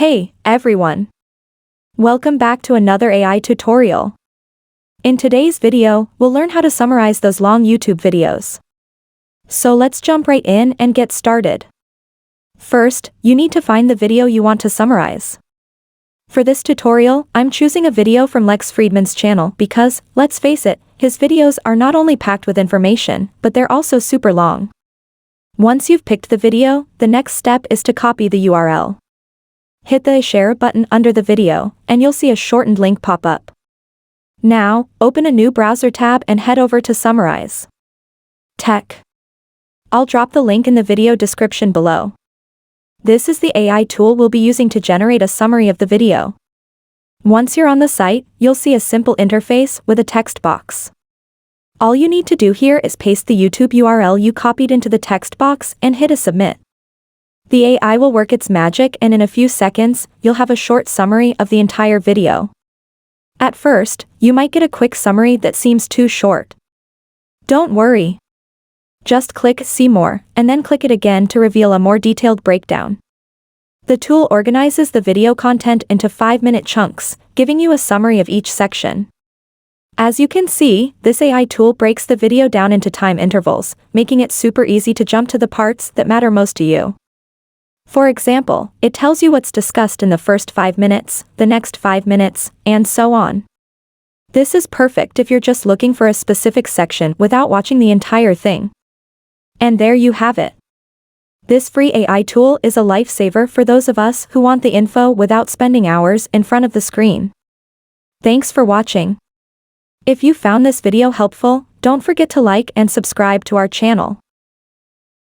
Hey, everyone! Welcome back to another AI tutorial. In today's video, we'll learn how to summarize those long YouTube videos. So let's jump right in and get started. First, you need to find the video you want to summarize. For this tutorial, I'm choosing a video from Lex Friedman's channel because, let's face it, his videos are not only packed with information, but they're also super long. Once you've picked the video, the next step is to copy the URL. Hit the share button under the video, and you'll see a shortened link pop up. Now, open a new browser tab and head over to Summarize. Tech. I'll drop the link in the video description below. This is the AI tool we'll be using to generate a summary of the video. Once you're on the site, you'll see a simple interface with a text box. All you need to do here is paste the YouTube URL you copied into the text box and hit a submit. The AI will work its magic, and in a few seconds, you'll have a short summary of the entire video. At first, you might get a quick summary that seems too short. Don't worry. Just click See More, and then click it again to reveal a more detailed breakdown. The tool organizes the video content into 5-minute chunks, giving you a summary of each section. As you can see, this AI tool breaks the video down into time intervals, making it super easy to jump to the parts that matter most to you. For example, it tells you what's discussed in the first 5 minutes, the next 5 minutes, and so on. This is perfect if you're just looking for a specific section without watching the entire thing. And there you have it. This free AI tool is a lifesaver for those of us who want the info without spending hours in front of the screen. Thanks for watching. If you found this video helpful, don't forget to like and subscribe to our channel.